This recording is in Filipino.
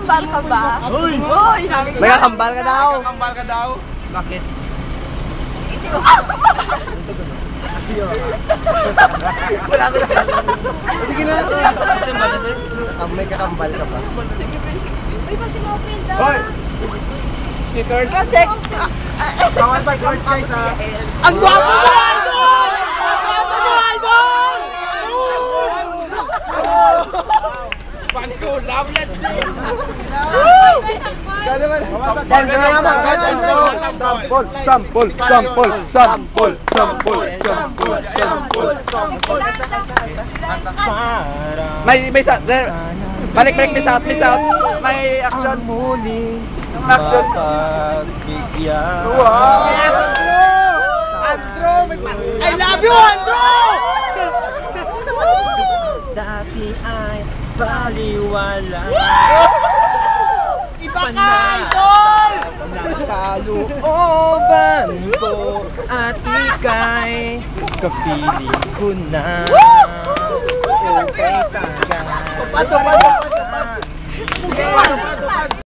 kakambal ka ba? Uy! Uy! May kakambal ka daw. Kakambal ka daw? Bakit? Wala ko na. Sige na. May kakambal ka pa. Uy, pati mo open daw. Hoy! Stickers? Kasi... Bawal pa short guys ha? Ang gwapo mo, Idol! Ang gwapo mo, Idol! Fans ko, love let's go! Sample, sample, sample, sample, sample, sample, sample. May sa, there. Balik, miss out. May action. Action. Wow! Andrew! I love you, Andrew! Dati ay baliwala. Iba ka, Idol! Nakalooban ko at ika'y kapiling ko na. Okay, taga.